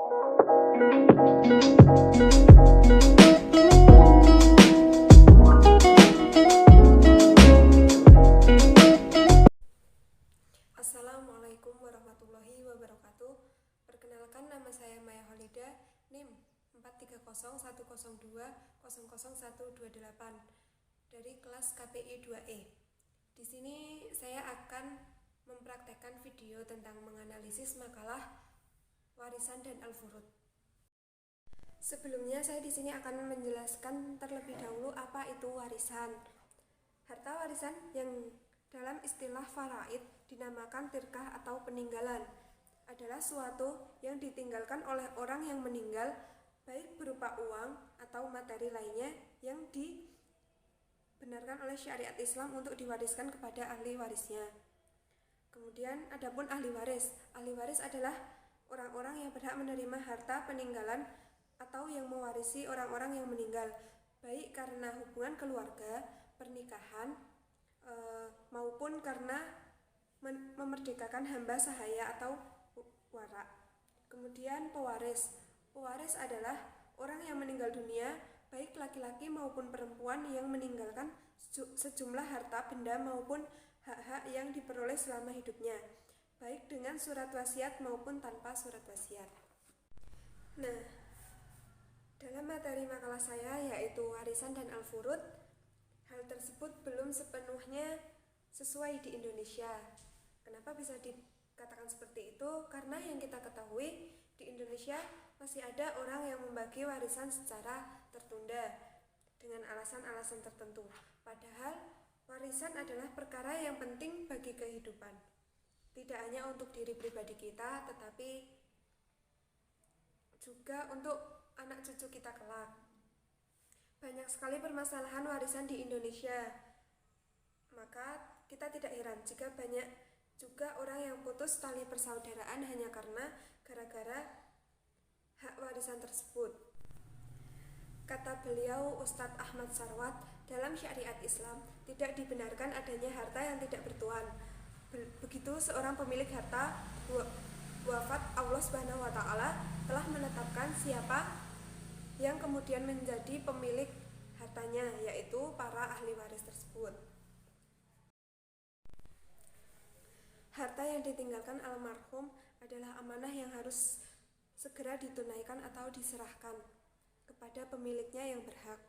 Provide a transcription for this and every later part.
Assalamualaikum warahmatullahi wabarakatuh. Perkenalkan, nama saya Maya Holida, NIM 4301002000128 dari kelas KPI 2E. Di sini saya akan mempraktekkan video tentang menganalisis makalah warisan dan al-furud. Sebelumnya saya di sini akan menjelaskan terlebih dahulu apa itu warisan. Harta warisan yang dalam istilah faraid dinamakan tirkah atau peninggalan adalah suatu yang ditinggalkan oleh orang yang meninggal, baik berupa uang atau materi lainnya yang dibenarkan oleh syariat Islam untuk diwariskan kepada ahli warisnya. Kemudian adapun ahli waris. Ahli waris adalah orang-orang yang berhak menerima harta peninggalan atau yang mewarisi orang-orang yang meninggal, baik karena hubungan keluarga, pernikahan, maupun karena memerdekakan hamba sahaya atau wara. Kemudian pewaris. Pewaris adalah orang yang meninggal dunia, baik laki-laki maupun perempuan, yang meninggalkan sejumlah harta benda maupun hak-hak yang diperoleh selama hidupnya, baik dengan surat wasiat maupun tanpa surat wasiat. Nah, dalam materi makalah saya yaitu warisan dan al-furud, hal tersebut belum sepenuhnya sesuai di Indonesia. Kenapa bisa dikatakan seperti itu? Karena yang kita ketahui, di Indonesia masih ada orang yang membagi warisan secara tertunda dengan alasan-alasan tertentu. Padahal warisan adalah perkara yang penting bagi kehidupan, tidak hanya untuk diri pribadi kita, tetapi juga untuk anak cucu kita kelak. Banyak sekali permasalahan warisan di Indonesia, maka kita tidak heran jika banyak juga orang yang putus tali persaudaraan hanya karena gara-gara hak warisan tersebut. Kata beliau, Ustadz Ahmad Sarwat, dalam syariat Islam tidak dibenarkan adanya harta yang tidak bertuan. Begitu seorang pemilik harta wafat, Allah Subhanahu wa Ta'ala telah menetapkan siapa yang kemudian menjadi pemilik hartanya, yaitu para ahli waris tersebut. Harta yang ditinggalkan almarhum adalah amanah yang harus segera ditunaikan atau diserahkan kepada pemiliknya yang berhak.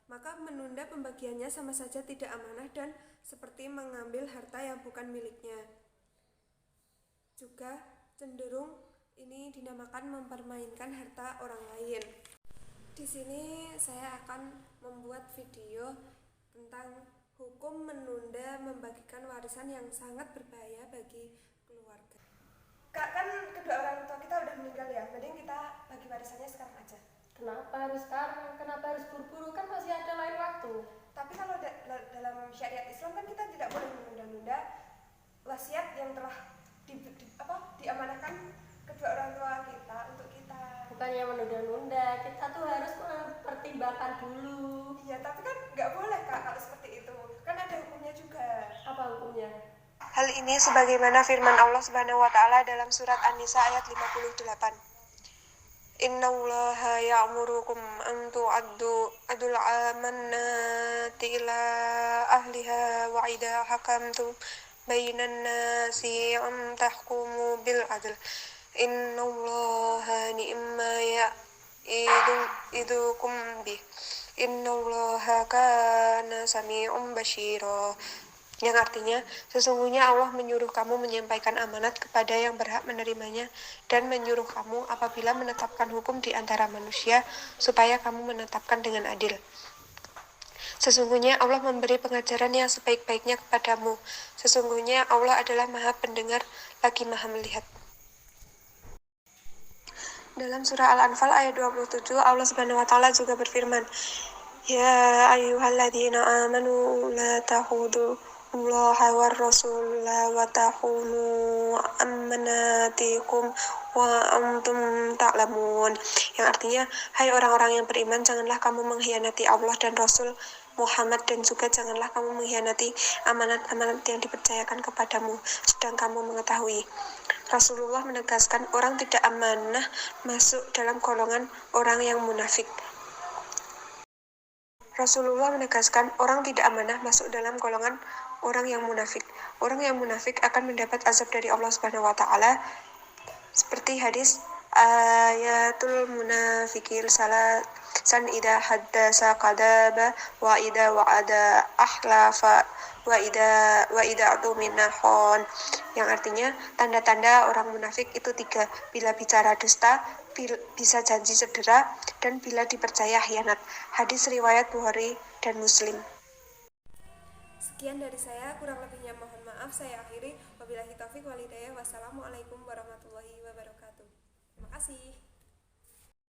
Maka menunda pembagiannya sama saja tidak amanah dan seperti mengambil harta yang bukan miliknya. Juga cenderung ini dinamakan mempermainkan harta orang lain. Di sini saya akan membuat video tentang hukum menunda membagikan warisan yang sangat berbahaya bagi keluarga. Kak, kan kedua orang tua kita udah meninggal ya, mending kita bagi warisannya sekarang aja. Kenapa harus sekarang? Kenapa harus buru-buru? Kan masih ada lain waktu. Tapi kalau dalam syariat Islam kan kita tidak boleh menunda-nunda wasiat yang telah diamanahkan kedua orang tua kita untuk kita. Bukannya menunda-nunda, kita tuh harus mempertimbangkan dulu. Iya, tapi kan nggak boleh Kak kalau seperti itu. Kan ada hukumnya juga. Apa hukumnya? Hal ini sebagaimana firman Allah Subhanahu wa Ta'ala dalam surat An-Nisa ayat 58. Innallaha ya'murukum an tu'adul amanati ila ahliha wa idha hakamtum bainan nasi an tahkumu bil adl. Innallaha ni'ma ya'idukum bih. Innallaha kana sami'un basyira. Yang artinya, sesungguhnya Allah menyuruh kamu menyampaikan amanat kepada yang berhak menerimanya dan menyuruh kamu apabila menetapkan hukum di antara manusia supaya kamu menetapkan dengan adil. Sesungguhnya Allah memberi pengajaran yang sebaik-baiknya kepadamu. Sesungguhnya Allah adalah Maha Pendengar lagi Maha Melihat. Dalam surah Al-Anfal ayat 27, Allah Subhanahu wa Ta'ala juga berfirman, Ya ayyuhalladzina amanu la tahudu Allah wa Rasulullah wa tahunu amanatikum wa antum ta'lamun. Yang artinya, hai orang-orang yang beriman, janganlah kamu mengkhianati Allah dan Rasul Muhammad, dan juga janganlah kamu mengkhianati amanat-amanat yang dipercayakan kepadamu, sedang kamu mengetahui. Rasulullah menegaskan orang tidak amanah masuk dalam golongan orang yang munafik. Rasulullah menegaskan orang tidak amanah masuk dalam golongan orang yang munafik. Orang yang munafik akan mendapat azab dari Allah Subhanahu wa taala seperti hadis ayatul munafiqil salasan idza haddasa qadaba wa idza wa'ada ahlafa wa idza atumina khon, yang artinya tanda-tanda orang munafik itu 3: bila bicara dusta, bisa janji cedera, dan bila dipercaya khianat. Hadis riwayat Bukhari dan Muslim. Sekian dari saya, kurang lebihnya mohon maaf. Saya akhiri. Wabillahi taufik wal hidayah. Wassalamualaikum warahmatullahi wabarakatuh. Terima kasih.